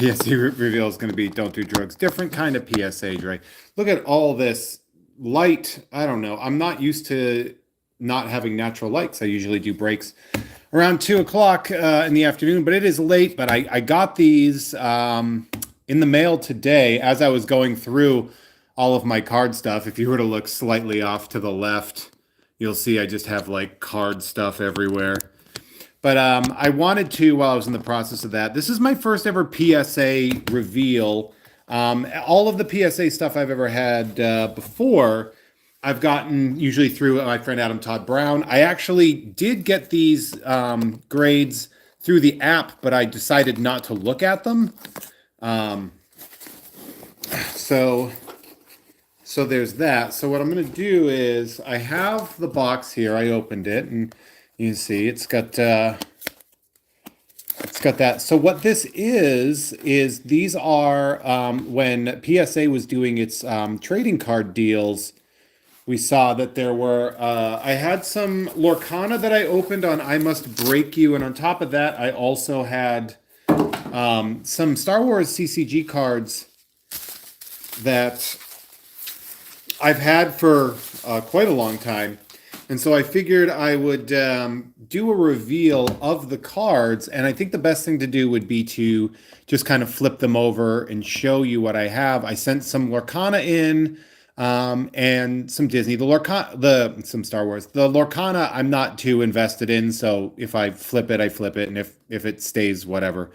PSA reveal is going to be don't do drugs. Different kind of PSA, right? Look at all this light. I don't know. I'm not used to not having natural lights. I usually do breaks around 2 o'clock in the afternoon, but it is late. But I got these in the mail today as I was going through all of my card stuff. If you were to look slightly off to the left, you'll see I just have like card stuff everywhere. But I wanted to, while I was in the process of that, this is my first ever PSA reveal. All of the PSA stuff I've ever had before, I've gotten usually through my friend Adam Todd Brown. I actually did get these grades through the app, but I decided not to look at them. So there's that. So what I'm going to do is I have the box here. I opened it, and you can see it's got that. So what this is these are when PSA was doing its trading card deals, we saw that there were, I had some Lorcana that I opened on I Must Break You, and on top of that, I also had some Star Wars CCG cards that I've had for quite a long time. And so I figured I would do a reveal of the cards, and I think the best thing to do would be to just kind of flip them over and show you what I have. I sent some Lorcana in, and some Disney. Some Star Wars. The Lorcana I'm not too invested in, so if I flip it, I flip it, and if it stays, whatever.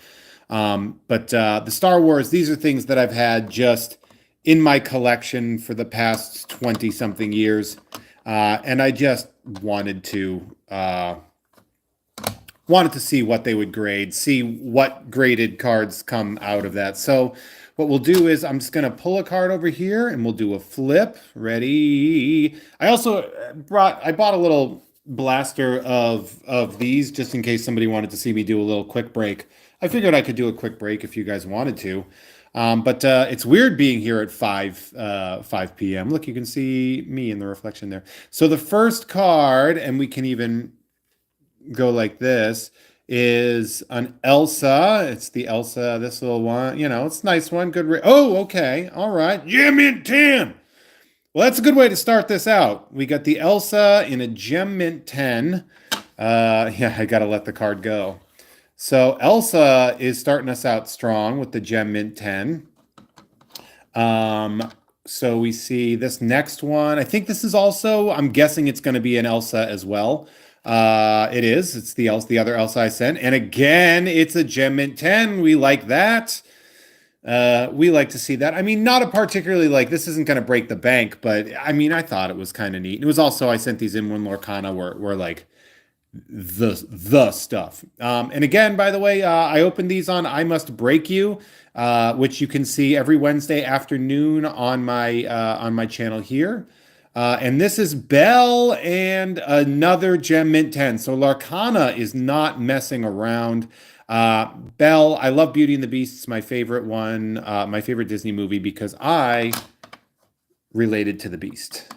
But the Star Wars, these are things that I've had just in my collection for the past 20-something years. And I just wanted to see what they would grade, see what graded cards come out of that. So what we'll do is I'm just going to pull a card over here and we'll do a flip. Ready? I also bought a little blaster of these just in case somebody wanted to see me do a little quick break. I figured I could do a quick break if you guys wanted to. But it's weird being here at 5 p.m. Look, you can see me in the reflection there. So the first card, and we can even go like this, is an Elsa. It's the Elsa, this little one. You know, it's a nice one. Good. Oh, okay. All right. Gem Mint 10. Well, that's a good way to start this out. We got the Elsa in a Gem Mint 10. Yeah, I got to let the card go. So Elsa is starting us out strong with the Gem Mint 10. So we see this next one. I think this is also, I'm guessing it's going to be an Elsa as well. It is. It's the other Elsa I sent. And again, it's a Gem Mint 10. We like that. We like to see that. I mean, not a particularly like, this isn't going to break the bank, but I mean, I thought it was kind of neat. It was also, I sent these in when Lorcana were like, the stuff. And again, by the way, I opened these on I Must Break You, which you can see every Wednesday afternoon on my channel here. And this is Belle and another Gem Mint 10. So Lorcana is not messing around. Belle, I love Beauty and the Beast. It's my favorite one, my favorite Disney movie because I related to the Beast.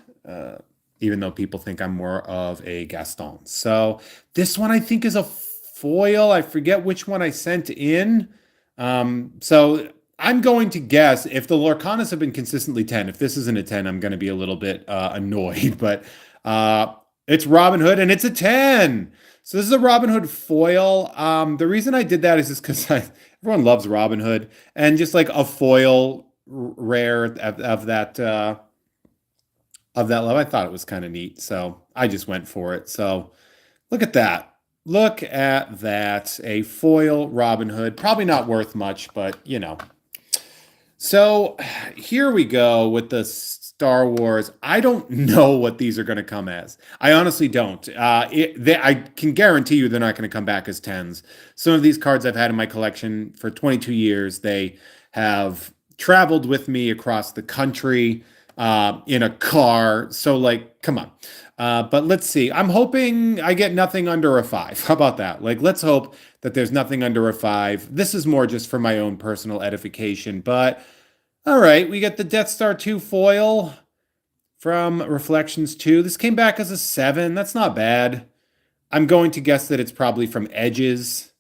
Even though people think I'm more of a Gaston. So this one I think is a foil. I forget which one I sent in. So I'm going to guess if the Lorcanas have been consistently 10, if this isn't a 10, I'm going to be a little bit annoyed. But it's Robin Hood and it's a 10. So this is a Robin Hood foil. The reason I did that is just because everyone loves Robin Hood. And just like a foil rare of that level. I thought it was kind of neat, so I just went for it. So look at that. Look at that. A foil Robin Hood. Probably not worth much, but you know. So here we go with the Star Wars. I don't know what these are going to come as. I honestly don't. I can guarantee you they're not going to come back as 10s. Some of these cards I've had in my collection for 22 years. They have traveled with me across the country. In a car. So like, come on. But let's see. I'm hoping I get nothing under a 5. How about that? Like, let's hope that there's nothing under a 5. This is more just for my own personal edification. But all right, we get the Death Star 2 foil from Reflections 2. This came back as a 7. That's not bad. I'm going to guess that it's probably from Edges.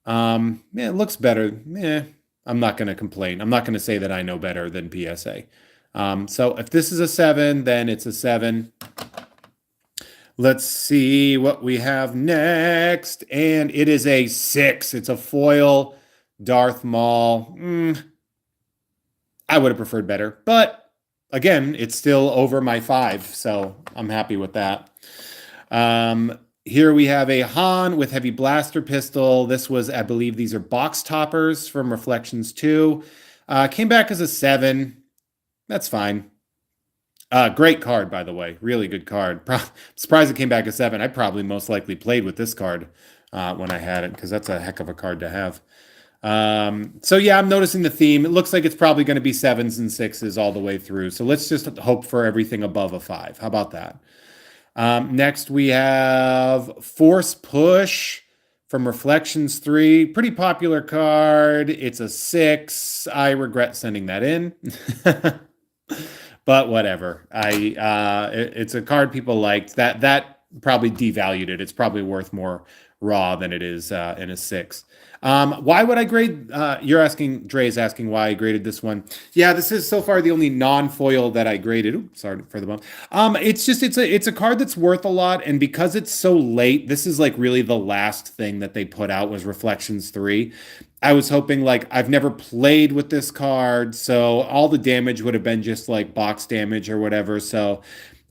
Yeah, it looks better. Yeah, I'm not going to complain. I'm not going to say that I know better than PSA. So if this is a 7, then it's a 7. Let's see what we have next. And it is a 6. It's a foil Darth Maul. I would have preferred better. But again, it's still over my 5. So I'm happy with that. Here we have a Han with Heavy Blaster Pistol. This was, I believe, these are box toppers from Reflections 2. Came back as a 7. That's fine. Great card, by the way. Really good card. Surprised it came back as 7. I probably most likely played with this card when I had it, because that's a heck of a card to have. So yeah, I'm noticing the theme. It looks like it's probably going to be 7s and 6s all the way through. So let's just hope for everything above a 5. How about that? Next, we have Force Push from Reflections 3. Pretty popular card. It's a 6. I regret sending that in. But whatever. It's a card people liked. That probably devalued it. It's probably worth more raw than it is in a 6. Why would I grade? Dre's asking why I graded this one. Yeah, this is so far the only non-foil that I graded. Oops, sorry for the bump. It's a card that's worth a lot, and because it's so late, this is like really the last thing that they put out was Reflections 3. I was hoping, like, I've never played with this card, so all the damage would have been just like box damage or whatever. So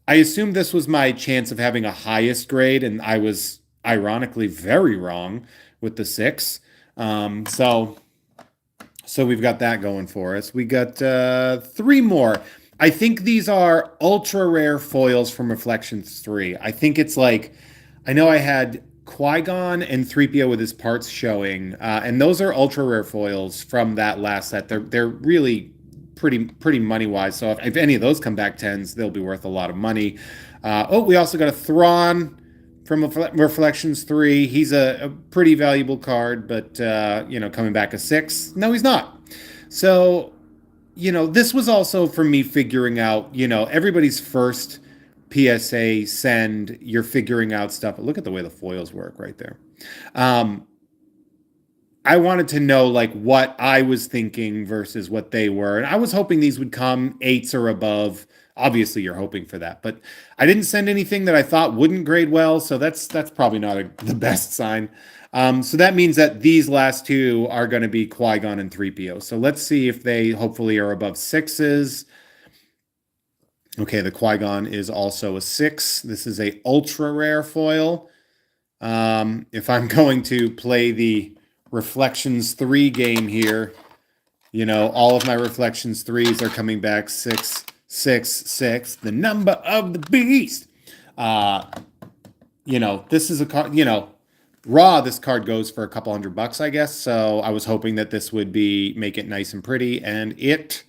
I assumed this was my chance of having a highest grade, and I was ironically very wrong with the 6. So we've got that going for us. We got 3 more. I think these are ultra rare foils from Reflections 3. I think it's like, I know I had Qui-Gon and 3PO with his parts showing, and those are ultra rare foils from that last set. They're really pretty money wise. So if any of those come back 10s, they'll be worth a lot of money. We also got a Thrawn from Reflections 3. He's a pretty valuable card, but coming back a 6. No, he's not. So this was also for me figuring out, everybody's first PSA send, you're figuring out stuff. But look at the way the foils work right there. I wanted to know like what I was thinking versus what they were. And I was hoping these would come 8s or above. Obviously you're hoping for that, but I didn't send anything that I thought wouldn't grade well. So that's probably not the best sign. So that means that these last 2 are going to be Qui-Gon and 3PO. So let's see if they hopefully are above 6s. Okay, the Qui-Gon is also a 6. This is a ultra rare foil. If I'm going to play the Reflections 3 game here, all of my Reflections 3s are coming back 6, 6, 6, the number of the beast. This is a card, raw, this card goes for a couple $100, I guess. So I was hoping that this would make it nice and pretty, and it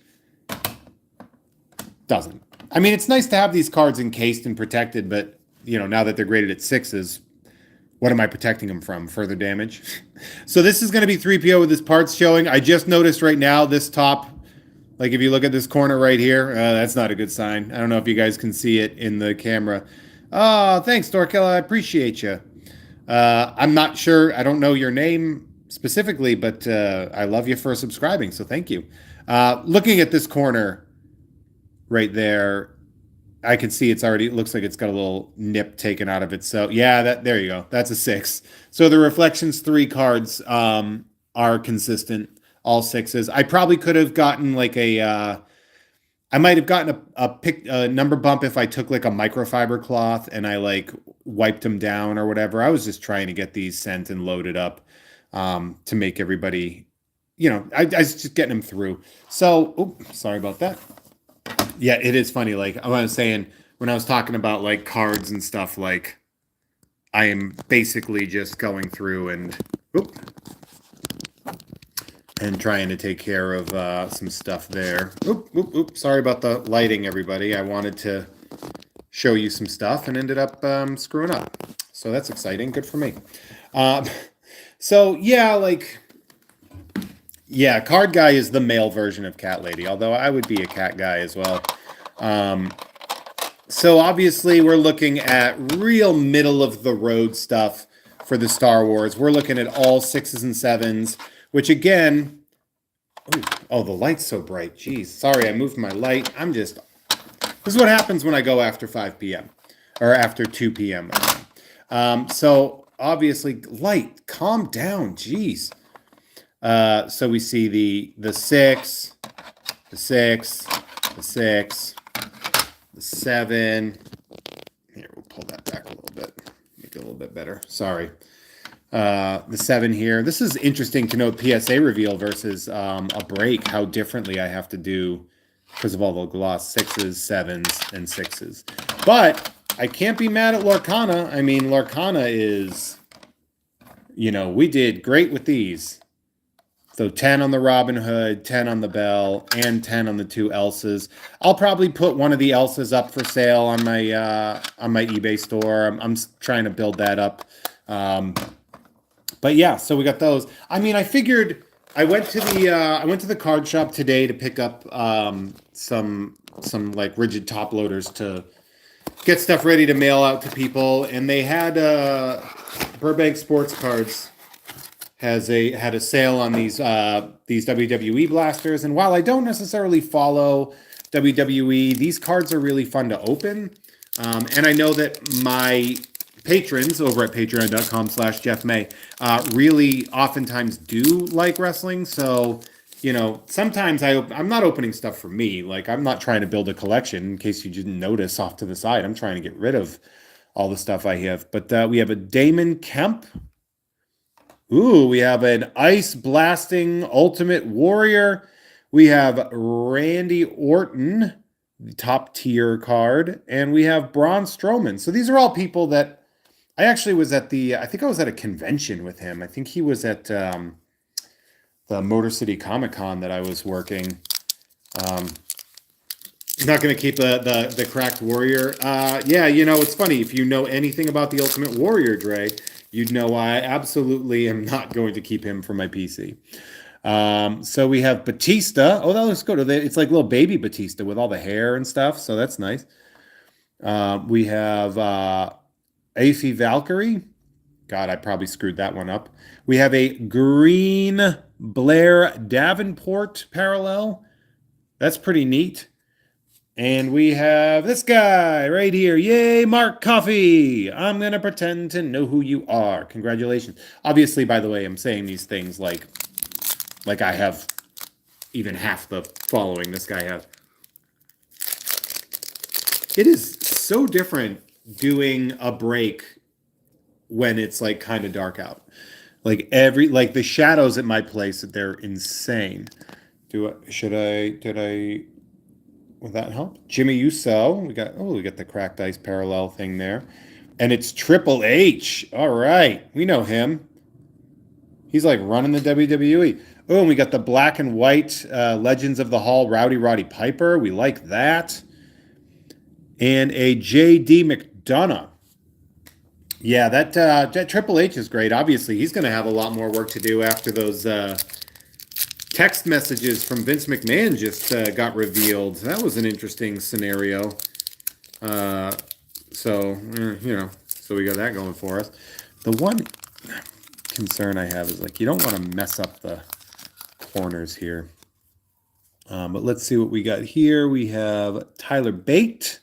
doesn't. I mean, it's nice to have these cards encased and protected, but, now that they're graded at 6s, what am I protecting them from? Further damage? So this is going to be 3PO with his parts showing. I just noticed right now this top, like if you look at this corner right here, that's not a good sign. I don't know if you guys can see it in the camera. Oh, thanks, Dorkilla. I appreciate you. I'm not sure. I don't know your name specifically, but I love you for subscribing, so thank you. Looking at this corner right there, I can see it looks like it's got a little nip taken out of it. So yeah, there you go. That's a 6. So the Reflections 3 cards are consistent, all 6s. I probably could have gotten like I might have gotten a number bump if I took like a microfiber cloth and I like wiped them down or whatever. I was just trying to get these sent and loaded up to make everybody, I was just getting them through. So, sorry about that. Yeah, it is funny. Like I was saying, when I was talking about like cards and stuff, like I am basically just going through and trying to take care of some stuff there. Sorry about the lighting, everybody. I wanted to show you some stuff and ended up screwing up. So that's exciting. Good for me. So yeah, Card Guy is the male version of Cat Lady, although I would be a cat guy as well. So obviously we're looking at real middle of the road stuff for the Star Wars. We're looking at all 6s and 7s, which again, Ooh, oh, the light's so bright. Jeez, sorry, I moved my light. This is what happens when I go after 5 p.m. or after 2 p.m. So obviously, light, calm down. Jeez. So we see the 6, the 6, the 6, the 7. Here, we'll pull that back a little bit. Make it a little bit better. Sorry. The 7 here. This is interesting to note PSA reveal versus a break, how differently I have to do because of all the gloss 6s, 7s, and 6s. But I can't be mad at Lorcana. I mean, Lorcana is, we did great with these. So 10 on the Robin Hood, 10 on the Belle, and 10 on the 2 Elsas. I'll probably put one of the Elsas up for sale on my eBay store. I'm trying to build that up. But yeah, so we got those. I mean, I figured I went to the card shop today to pick up some like rigid top loaders to get stuff ready to mail out to people, and they had Burbank Sports Cards had a sale on these WWE blasters. And while I don't necessarily follow WWE, these cards are really fun to open. And I know that my patrons over at patreon.com/JeffMay really oftentimes do like wrestling. So, sometimes I'm not opening stuff for me. Like, I'm not trying to build a collection, in case you didn't notice off to the side. I'm trying to get rid of all the stuff I have. But we have a Damon Kemp. Ooh, we have an Ice Blasting Ultimate Warrior. We have Randy Orton, the top tier card, and we have Braun Strowman. So these are all people that I actually was I think I was at a convention with him. I think he was at the Motor City Comic Con that I was working. I'm not going to keep the cracked warrior. Yeah, it's funny. If you know anything about the Ultimate Warrior, Dre, you'd know I absolutely am not going to keep him for my PC. So we have Batista. Oh, that looks good. It's like little baby Batista with all the hair and stuff. So that's nice. We have Aphie Valkyrie. God, I probably screwed that one up. We have a green Blair Davenport parallel. That's pretty neat. And we have this guy right here. Yay, Mark Coffey. I'm going to pretend to know who you are. Congratulations. Obviously, by the way, I'm saying these things like I have even half the following this guy has. It is so different doing a break when it's like kind of dark out. Like the shadows at my place, they're insane. Did I will that help? Jimmy Uso. We got the cracked ice parallel thing there. And it's Triple H. All right. We know him. He's like running the WWE. Oh, and we got the black and white Legends of the Hall Roddy Piper. We like that. And a J.D. McDonough. Yeah, that Triple H is great. Obviously, he's going to have a lot more work to do after those text messages from Vince McMahon just got revealed. That was an interesting scenario. So we got that going for us. The one concern I have is you don't want to mess up the corners here. But let's see what we got here. We have Tyler Bate.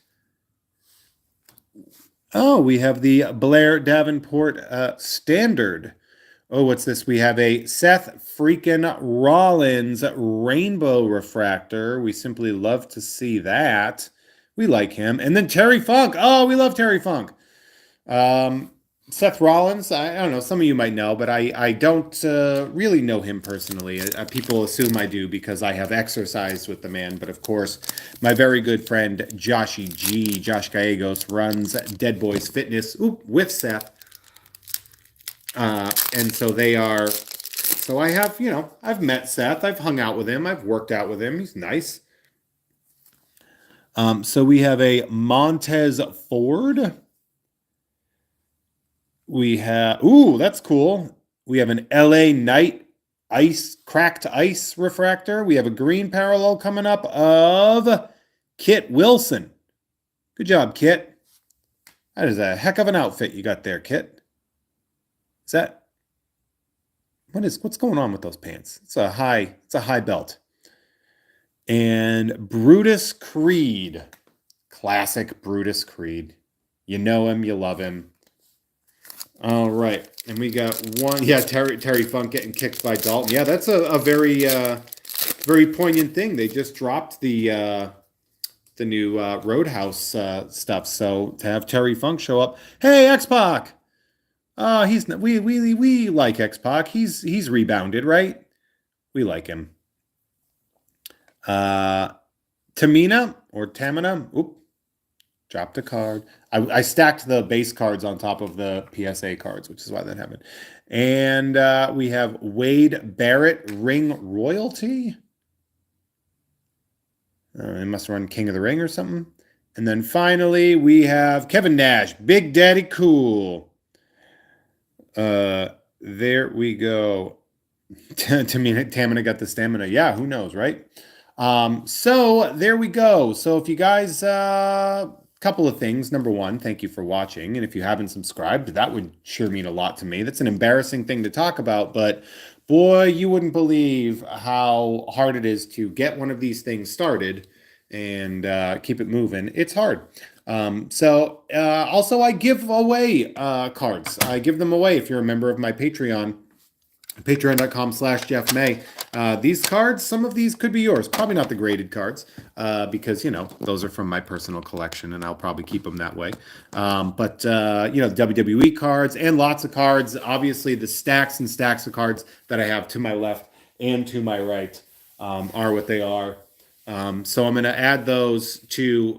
Oh, we have the Blair Davenport standard. Oh, what's this? We have a Seth freaking Rollins rainbow refractor. We simply love to see that. We like him. And then Terry Funk. Oh, we love Terry Funk. Seth Rollins, I don't know, some of you might know, but I don't really know him personally. People assume I do because I have exercised with the man. But of course, my very good friend Josh Gallegos, runs Dead Boys Fitness with Seth. And so they are, so I have, I've met Seth, I've hung out with him, I've worked out with him, he's nice. So we have a Montez Ford. We have, that's cool. We have an LA Knight cracked ice refractor. We have a green parallel coming up of Kit Wilson. Good job, Kit. That is a heck of an outfit you got there, Kit. Is that? what's going on with those pants? It's a high belt. And Brutus Creed. Classic Brutus Creed. You know him, you love him. All right. And we got one. Yeah, Terry Funk getting kicked by Dalton. Yeah, that's a very very poignant thing. They just dropped the new Roadhouse stuff. So to have Terry Funk show up, hey X-Pac. We like X-Pac. He's rebounded, right? We like him. Tamina or Tamina. Oop. Dropped a card. I stacked the base cards on top of the PSA cards, which is why that happened. And we have Wade Barrett Ring Royalty. It must run King of the Ring or something. And then finally, we have Kevin Nash, Big Daddy Cool. There we go. Tamina got the stamina. Yeah, who knows, right? So there we go. So if you guys, couple of things. Number one, thank you for watching. And if you haven't subscribed, that would sure mean a lot to me. That's an embarrassing thing to talk about, but boy, you wouldn't believe how hard it is to get one of these things started and keep it moving. It's hard. Also, I give away cards. I give them away if you're a member of my Patreon. Patreon.com/Jeff May. These cards, some of these could be yours. Probably not the graded cards because, you know, those are from my personal collection and I'll probably keep them that way. But you know, WWE cards and lots of cards. Obviously, the stacks and stacks of cards that I have to my left and to my right are what they are. So I'm going to add those to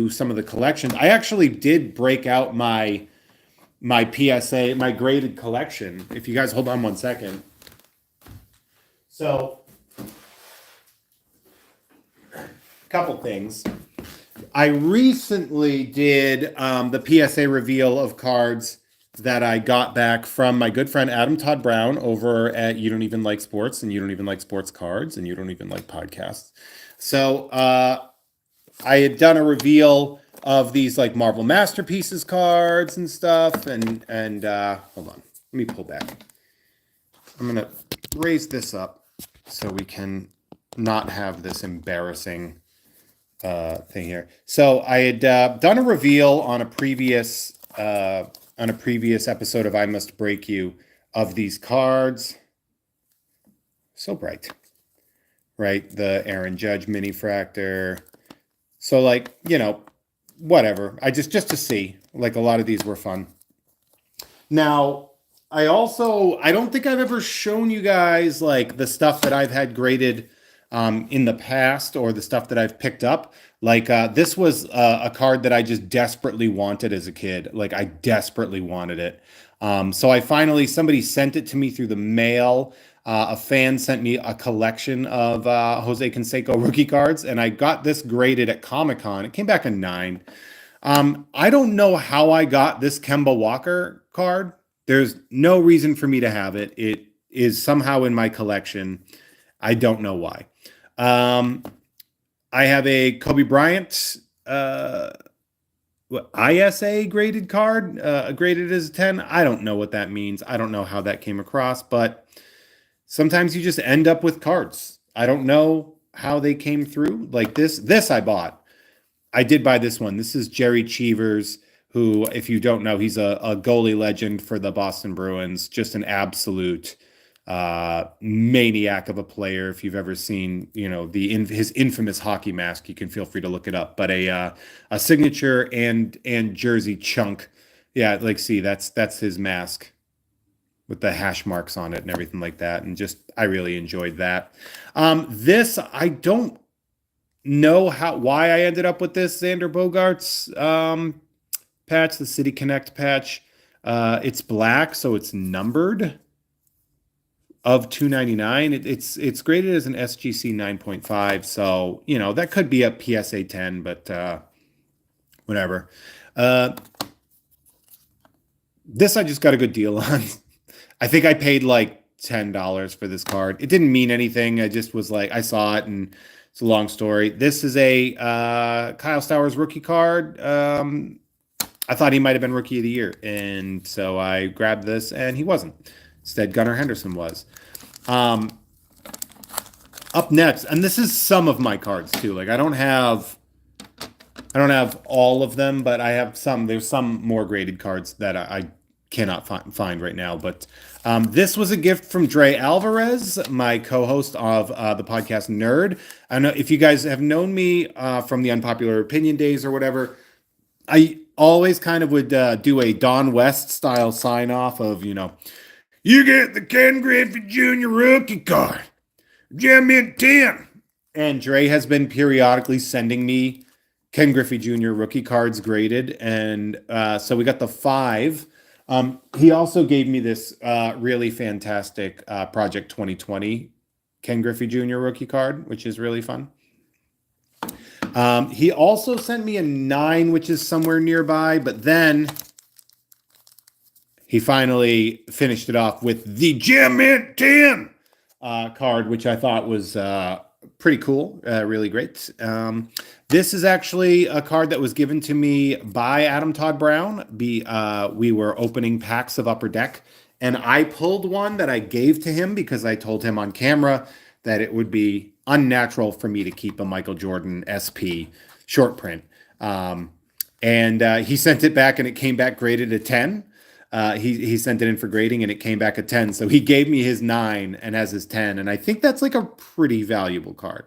some of the collections. I actually did break out my PSA, my graded collection. If you guys hold on one second. So, a couple things. I recently did the PSA reveal of cards that I got back from my good friend Adam Todd Brown over at You Don't Even Like Sports, and You Don't Even Like Sports Cards, and You Don't Even Like Podcasts. So, I had done a reveal of these like Marvel Masterpieces cards and stuff. And hold on, let me pull back. I'm going to raise this up so we can not have this embarrassing thing here. So I had done a reveal on a previous episode of I Must Break You of these cards. So bright, right? The Aaron Judge mini fractor. So like, you know, whatever. I just to see, like, a lot of these were fun. Now, I don't think I've ever shown you guys like the stuff that I've had graded in the past or the stuff that I've picked up. Like this was a card that I just desperately wanted as a kid. Like I desperately wanted it. So somebody sent it to me through the mail. A fan sent me a collection of Jose Canseco rookie cards, and I got this graded at Comic-Con. It came back a 9. I don't know how I got this Kemba Walker card. There's no reason for me to have it. It is somehow in my collection. I don't know why. I have a Kobe Bryant ISA graded card, graded as a 10. I don't know what that means. I don't know how that came across, but sometimes you just end up with cards. I don't know how they came through. Like this I bought. I did buy this one. This is Jerry Cheevers, who, if you don't know, he's a goalie legend for the Boston Bruins. Just an absolute maniac of a player. If you've ever seen, you know, his infamous hockey mask, you can feel free to look it up. But a signature and jersey chunk. Yeah, like see, that's his mask with the hash marks on it and everything like that. And just, I really enjoyed that. This, I don't know why I ended up with this Xander Bogaerts patch, the City Connect patch. It's black, so it's numbered of 299. It's graded as an SGC 9.5. So, you know, that could be a PSA 10, but whatever. This I just got a good deal on. I think I paid like $10 for this card. It didn't mean anything. I just was like, I saw it and it's a long story. This is a Kyle Stowers rookie card. I thought he might have been rookie of the year. And so I grabbed this and he wasn't. Instead, Gunnar Henderson was. Up next, and this is some of my cards too. Like I don't have all of them, but I have some. There's some more graded cards that I cannot find right now. But this was a gift from Dre Alvarez, my co-host of the podcast Nerd. I don't know if you guys have known me from the Unpopular Opinion days or whatever. I always kind of would do a Don West style sign off of, you get the Ken Griffey Jr. rookie card. Gem Mint 10. And Dre has been periodically sending me Ken Griffey Jr. rookie cards graded. And so we got the 5. He also gave me this really fantastic Project 2020 Ken Griffey Jr. rookie card, which is really fun. He also sent me a 9, which is somewhere nearby, but then he finally finished it off with the Gem Mint 10 card, which I thought was pretty cool, really great. This is actually a card that was given to me by Adam Todd Brown. We were opening packs of Upper Deck, and I pulled one that I gave to him because I told him on camera that it would be unnatural for me to keep a Michael Jordan SP short print. And he sent it back, and it came back graded a 10. He sent it in for grading, and it came back a 10. So he gave me his 9 and has his 10. And I think that's like a pretty valuable card.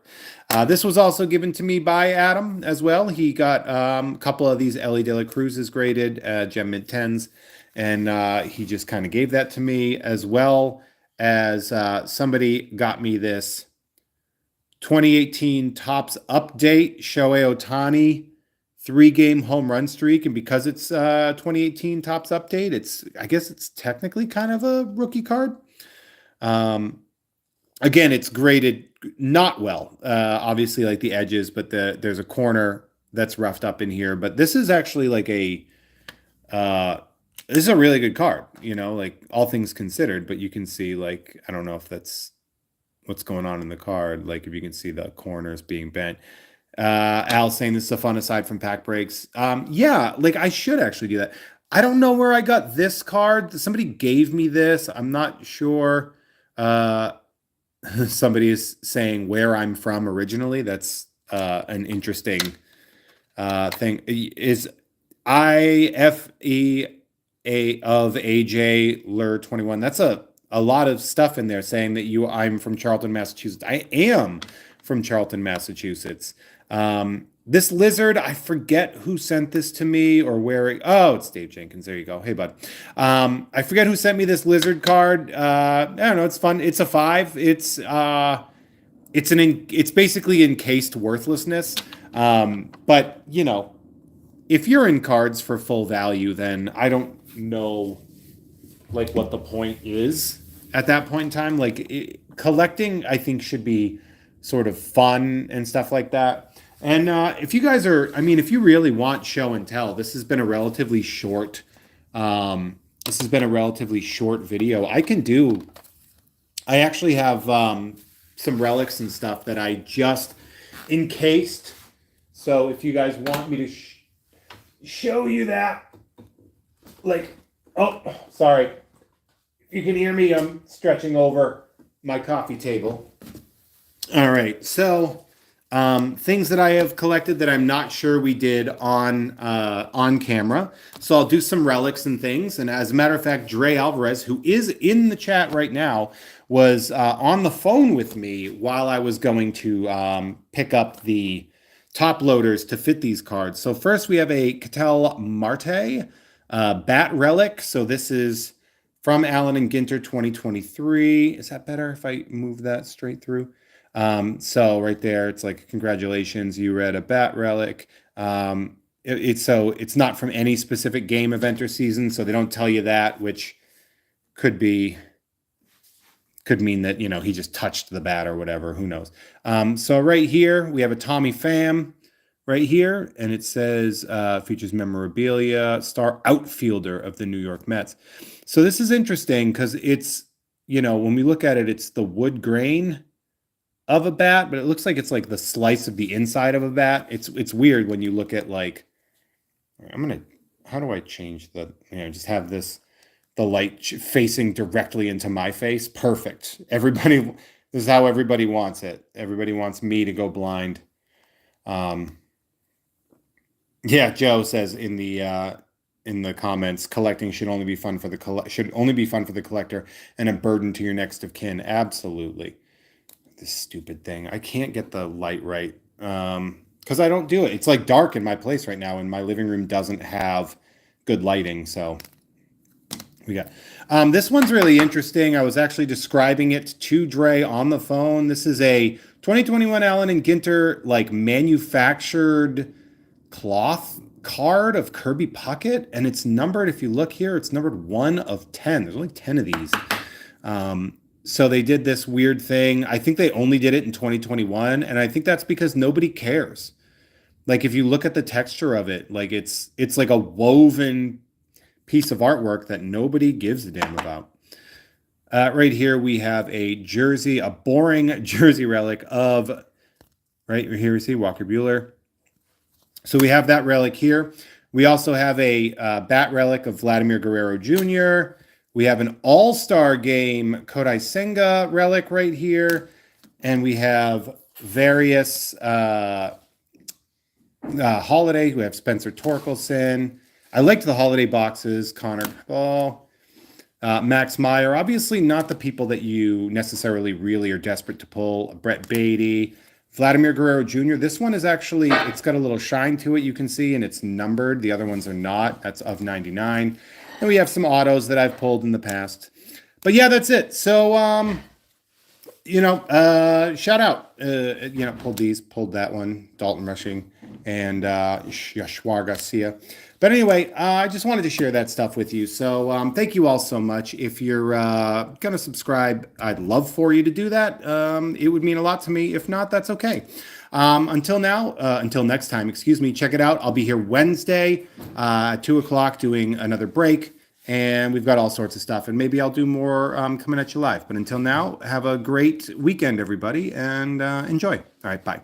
This was also given to me by Adam as well. He got a couple of these Ellie De La Cruz's graded Gem Mint 10s. And he just kind of gave that to me, as well as somebody got me this 2018 Topps Update Shohei Ohtani 3-game home run streak. And because it's 2018 Topps Update, I guess it's technically kind of a rookie card. Again, it's graded not well, obviously, like the edges, but there's a corner that's roughed up in here. But this is actually like this is a really good card, like all things considered. But you can see, like, I don't know if that's what's going on in the card. Like if you can see the corners being bent. Al saying this is a fun aside from pack breaks. Yeah, like I should actually do that. I don't know where I got this card. Somebody gave me this. I'm not sure. Somebody is saying where I'm from originally. That's an interesting thing. Is IFE of AJ Lur 21. That's a lot of stuff in there saying that I'm from Charlton, Massachusetts. I am from Charlton, Massachusetts. This lizard, I forget who sent this to me or where it's Dave Jenkins. There you go. Hey, bud. I forget who sent me this lizard card. I don't know. It's fun. It's a 5. It's basically encased worthlessness. But if you're in cards for full value, then I don't know like what the point is at that point in time. Like collecting, I think, should be sort of fun and stuff like that. And if you guys if you really want show and tell, this has been a relatively short video. I actually have some relics and stuff that I just encased. So if you guys want me to show you that, sorry. If you can hear me, I'm stretching over my coffee table. All right, so things that I have collected that I'm not sure we did on camera. So I'll do some relics and things. And as a matter of fact, Dre Alvarez, who is in the chat right now, was on the phone with me while I was going to pick up the top loaders to fit these cards. So first we have a Ketel Marte bat relic. So this is from Allen and Ginter 2023. Is that better if I move that straight through? So right there, it's like, congratulations, you read a bat relic. It's not from any specific game, event, or season, so they don't tell you that, which could mean that, he just touched the bat or whatever, who knows. So right here, we have a Tommy Pham right here, and it says, features memorabilia, star outfielder of the New York Mets. So this is interesting because it's, when we look at it, it's the wood grain of a bat, but it looks like it's like the slice of the inside of a bat. It's weird when you look at how do I change just have this the light facing directly into my face. Perfect. Everybody, this is how everybody wants it. Everybody wants me to go blind. Yeah, Joe says in the comments, collecting should only be fun for the collector and a burden to your next of kin. Absolutely. This stupid thing. I can't get the light right. Because I don't do it. It's like dark in my place right now, and my living room doesn't have good lighting. So we got this one's really interesting. I was actually describing it to Dre on the phone. This is a 2021 Allen and Ginter like manufactured cloth card of Kirby Puckett, and it's numbered. If you look here, it's numbered 1 of 10. There's only 10 of these. So they did this weird thing. I think they only did it in 2021, and I think that's because nobody cares. Like if you look at the texture of it, like it's like a woven piece of artwork that nobody gives a damn about. Right here we have a jersey, a boring jersey relic of, right here we see Walker Buehler. So we have that relic here. We also have a bat relic of Vladimir Guerrero Jr. We have an All-Star Game Kodai Senga relic right here. And we have various holiday. We have Spencer Torkelson. I liked the holiday boxes. Connor Ball. Max Meyer. Obviously not the people that you necessarily really are desperate to pull. Brett Beatty. Vladimir Guerrero Jr. This one is actually, it's got a little shine to it, you can see, and it's numbered. The other ones are not. That's of 99. And we have some autos that I've pulled in the past. But yeah, that's it. So, shout out. Pulled that one, Dalton Rushing, and Yashwar Garcia. But anyway, I just wanted to share that stuff with you. So thank you all so much. If you're going to subscribe, I'd love for you to do that. It would mean a lot to me. If not, that's okay. Until next time, check it out. I'll be here Wednesday at 2 o'clock doing another break. And we've got all sorts of stuff. And maybe I'll do more coming at you live. But until now, have a great weekend, everybody. And enjoy. All right, bye.